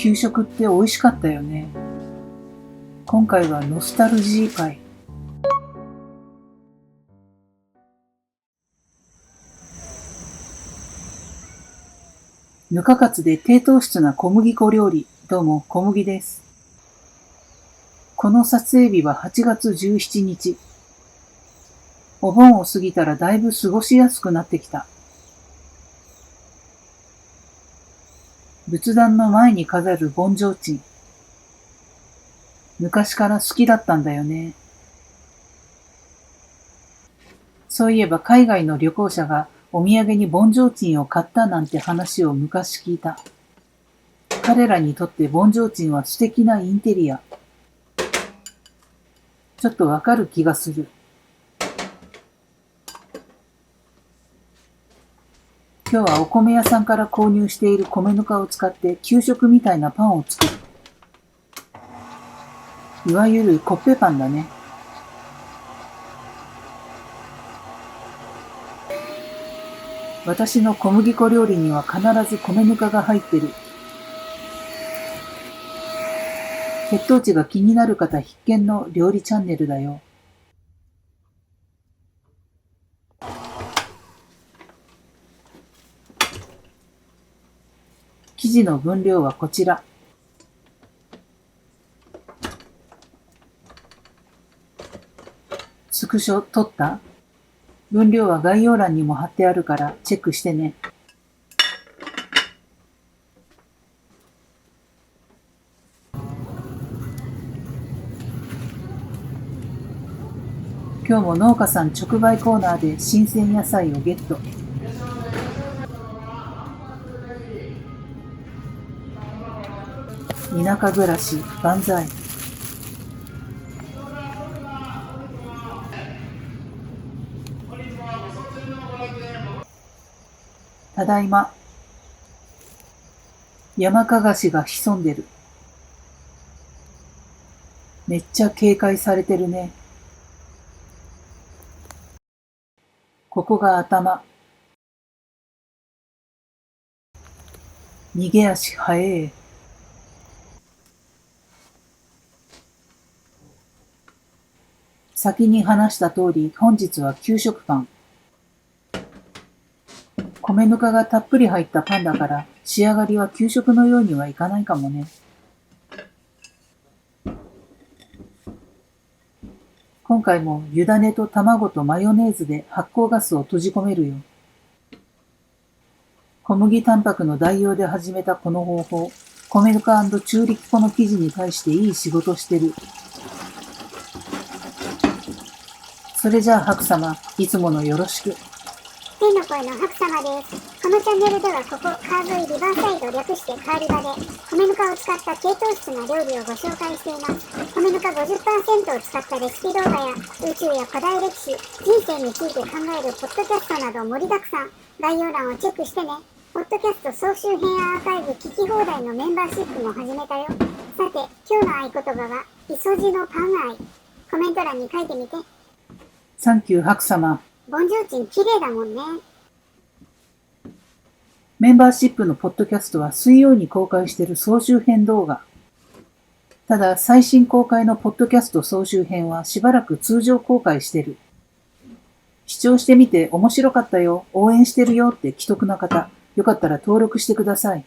給食って美味しかったよね。今回はノスタルジー会。ぬかかつで低糖質な小麦粉料理。どうも、小麦です。この撮影日は8月17日。お盆を過ぎたらだいぶ過ごしやすくなってきた。仏壇の前に飾る盆提灯。昔から好きだったんだよね。そういえば海外の旅行者がお土産に盆提灯を買ったなんて話を昔聞いた。彼らにとって盆提灯は素敵なインテリア。ちょっとわかる気がする。今日はお米屋さんから購入している米ぬかを使って給食みたいなパンを作る。いわゆるコッペパンだね。私の小麦粉料理には必ず米ぬかが入ってる。血糖値が気になる方必見の料理チャンネルだよ。生地の分量はこちら。スクショ撮った？分量は概要欄にも貼ってあるからチェックしてね。今日も農家さん直売コーナーで新鮮野菜をゲット。田舎暮らし万歳。ただいま。山かがしが潜んでる。めっちゃ警戒されてるね。ここが頭。逃げ足早え。先に話した通り、本日は給食パン。米ぬかがたっぷり入ったパンだから、仕上がりは給食のようにはいかないかもね。今回も湯種と卵とマヨネーズで発酵ガスを閉じ込めるよ。小麦タンパクの代用で始めたこの方法、米ぬか&中力粉の生地に対していい仕事してる。それじゃあ白様、いつものよろしく。天の声の白様です。このチャンネルではここ川沿いリバーサイド略してカーリバで米ぬかを使った低糖質な料理をご紹介しています。米ぬか 50% を使ったレシピ動画や宇宙や古代歴史、人生について考えるポッドキャストなど盛りだくさん。概要欄をチェックしてね。ポッドキャスト総集編アーカイブ聞き放題のメンバーシップも始めたよ。さて、今日の合言葉はイソジのパン愛。コメント欄に書いてみて。サンキュー白様。盆提灯綺麗だもんね。メンバーシップのポッドキャストは水曜に公開している総集編動画。ただ、最新公開のポッドキャスト総集編はしばらく通常公開してる。視聴してみて面白かったよ、応援してるよって既得な方、よかったら登録してください。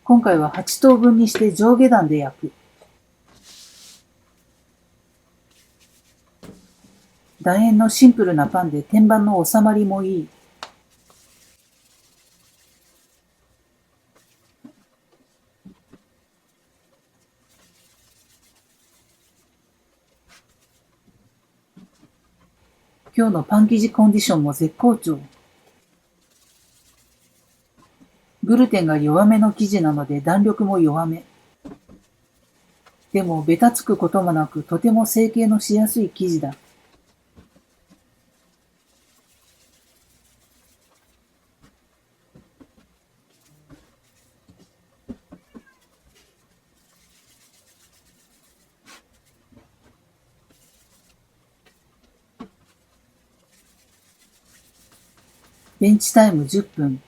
今回は8等分にして上下段で焼く。楕円のシンプルなパンで天板の収まりもいい。今日のパン生地コンディションも絶好調。グルテンが弱めの生地なので弾力も弱め。でもベタつくこともなくとても成形のしやすい生地だ。ベンチタイム10分。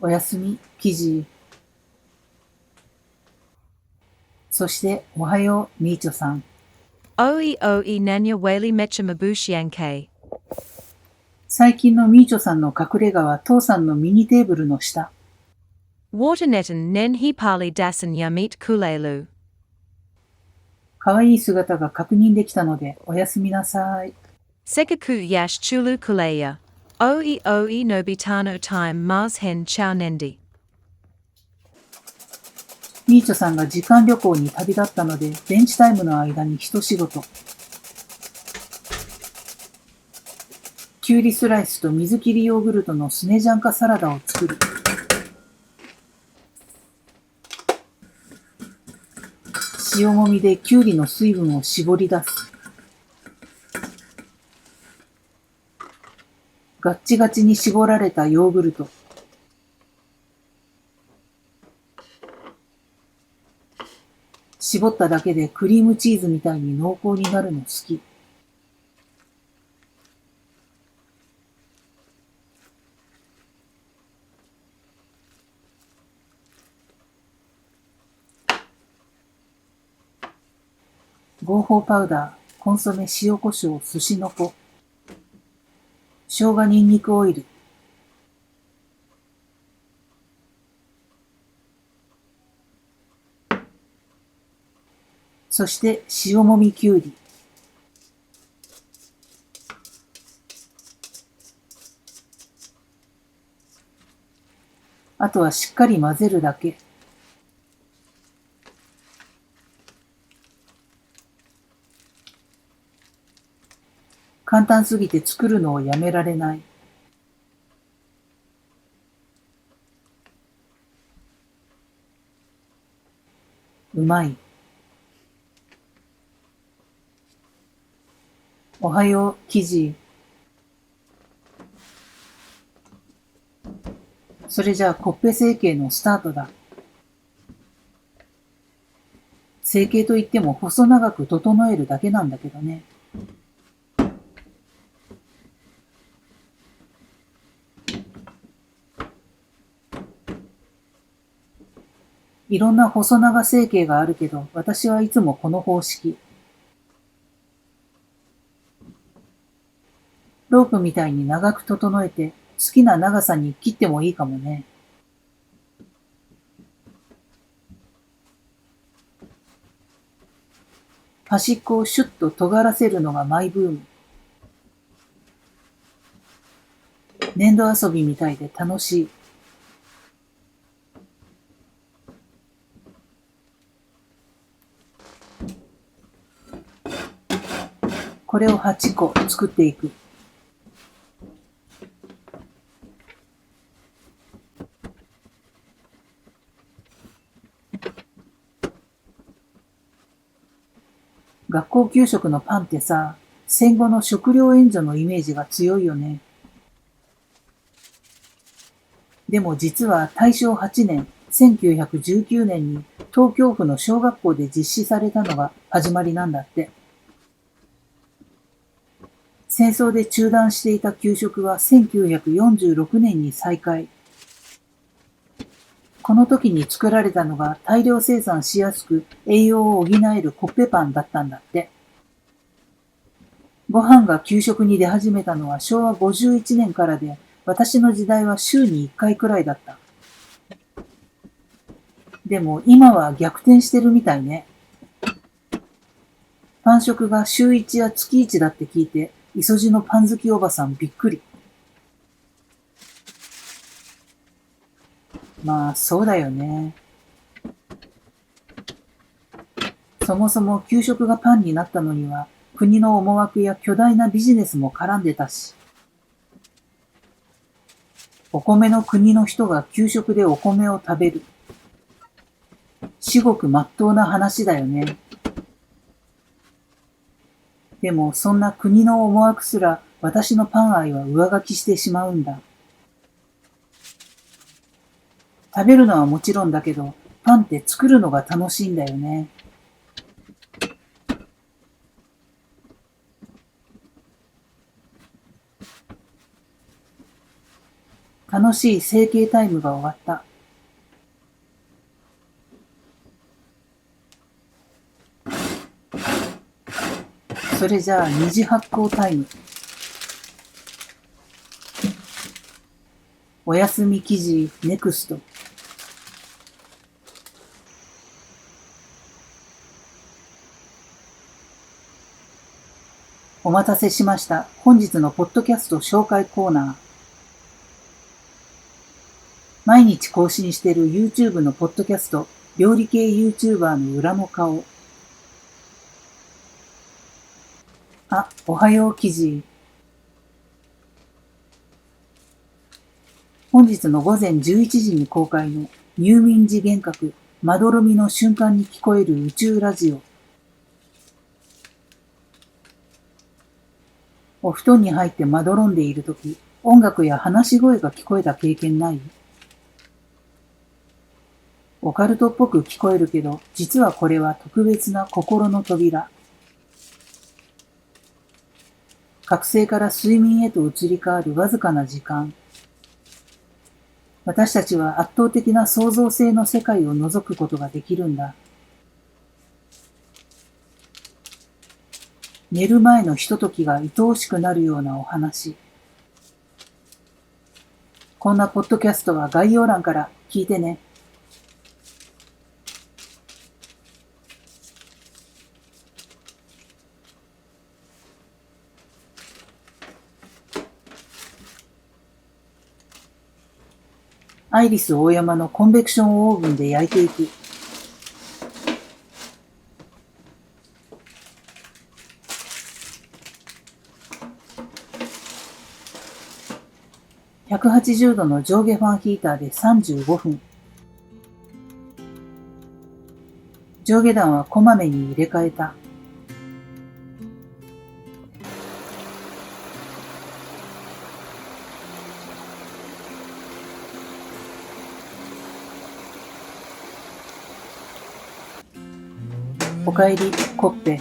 おやすみ、記事。そして、おはよう、みーちょさん。Oi oi nanya wali mecha mabushianke. 最近のみーちょさんの隠れ家は父さんのミニテーブルの下。Waternetten nen he pali dasan yamit kulelu. かわいい姿が確認できたので、おやすみなさい。Sekaku yash chulu kuleya. Oi oi nobitano time mars hen chow nendi. みーちょさんが時間旅行に旅立ったので、ベンチタイムの間に一仕事。きゅうりスライスと水切りヨーグルトのスネジャンカサラダを作る。塩もみできゅうりの水分を絞り出す。ガッチガチに絞られたヨーグルト。絞っただけでクリームチーズみたいに濃厚になるの好き。合法パウダー、コンソメ、塩コショウ、寿司の子。生姜ニンニクオイル。そして塩もみきゅうり。あとはしっかり混ぜるだけ。簡単すぎて作るのをやめられない。うまい。おはよう、記事。それじゃあコッペ成形のスタートだ。成形といっても細長く整えるだけなんだけどね。いろんな細長成形があるけど、私はいつもこの方式。ロープみたいに長く整えて、好きな長さに切ってもいいかもね。端っこをシュッと尖らせるのがマイブーム。粘土遊びみたいで楽しい。これを8個作っていく。学校給食のパンってさ、戦後の食料援助のイメージが強いよね。でも実は大正8年、1919年に東京府の小学校で実施されたのが始まりなんだって。戦争で中断していた給食は1946年に再開。この時に作られたのが大量生産しやすく栄養を補えるコッペパンだったんだって。ご飯が給食に出始めたのは昭和51年からで、私の時代は週に1回くらいだった。でも今は逆転してるみたいね。パン食が週1や月1だって聞いて、磯路のパン好きおばさんびっくり。まあそうだよね。そもそも給食がパンになったのには国の思惑や巨大なビジネスも絡んでたし。お米の国の人が給食でお米を食べる。至極真っ当な話だよね。でもそんな国の思惑すら私のパン愛は上書きしてしまうんだ。食べるのはもちろんだけど、パンって作るのが楽しいんだよね。楽しい整形タイムが終わった。それじゃあ二次発酵タイム。おやすみ記事ネクスト。お待たせしました。本日のポッドキャスト紹介コーナー。毎日更新している YouTube のポッドキャスト、料理系 YouTuber の裏の顔。あ、おはよう記事。本日の午前11時に公開の入眠時幻覚、まどろみの瞬間に聞こえる宇宙ラジオ。お布団に入ってまどろんでいるとき、音楽や話し声が聞こえた経験ない？オカルトっぽく聞こえるけど、実はこれは特別な心の扉。覚醒から睡眠へと移り変わるわずかな時間。私たちは圧倒的な創造性の世界を覗くことができるんだ。寝る前のひとときが愛おしくなるようなお話。こんなポッドキャストは概要欄から聞いてね。アイリスオーヤマのコンベクションオーブンで焼いていく。180度の上下ファンヒーターで35分。上下段はこまめに入れ替えた。おかえり、コッペ。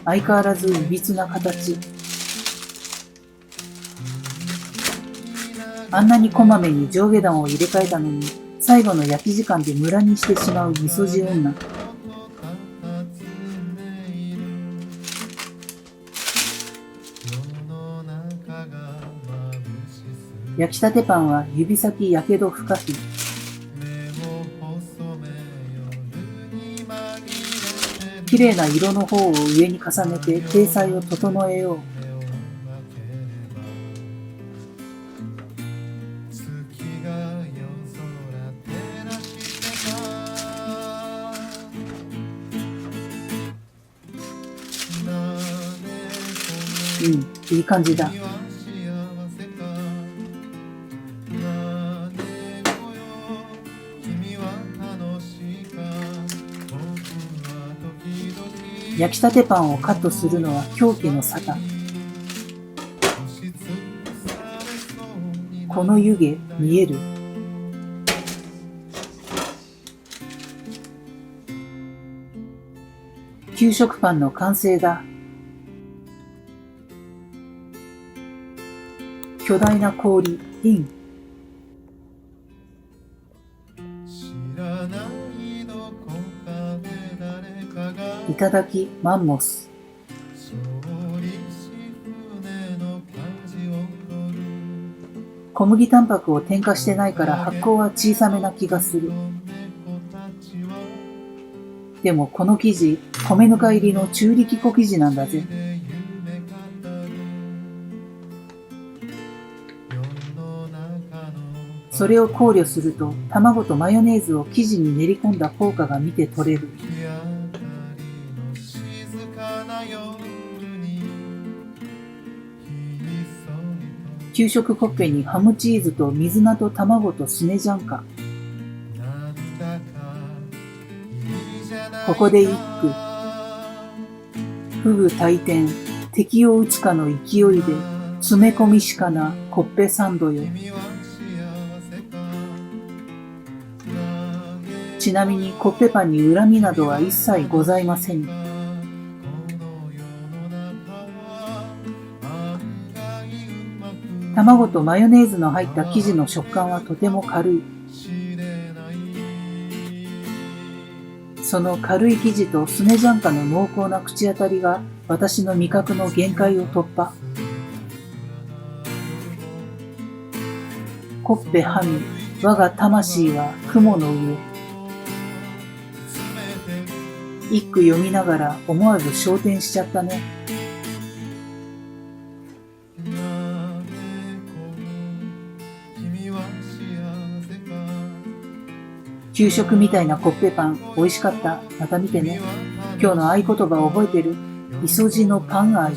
相変わらずいびつな形。あんなにこまめに上下段を入れ替えたのに、最後の焼き時間でムラにしてしまうみそじ女。焼きたてパンは指先やけど不可避。綺麗な色の方を上に重ねて体裁を整えよう。いい感じだ。焼きたてパンをカットするのは狂気の沙汰。この湯気見える？給食パンの完成だ。巨大な氷、イン。いただき、マンモス。小麦タンパクを添加してないから発酵は小さめな気がする。でもこの生地、米ぬか入りの中力粉生地なんだぜ。それを考慮すると、卵とマヨネーズを生地に練り込んだ効果が見て取れる。給食コッペにハムチーズと水菜と卵とスネジャンか。ここで一句。不倶戴天、敵を討つかの勢いで、詰め込みしかなコッペサンドよ。ちなみにコッペパンに恨みなどは一切ございません。卵とマヨネーズの入った生地の食感はとても軽い。その軽い生地とスネジャンカの濃厚な口当たりが私の味覚の限界を突破。コッペはみ、我が魂は雲の上。一句読みながら思わず昇天しちゃったね。給食みたいなコッペパン、美味しかった。また見てね。今日の合言葉覚えてる？イソジのパン愛。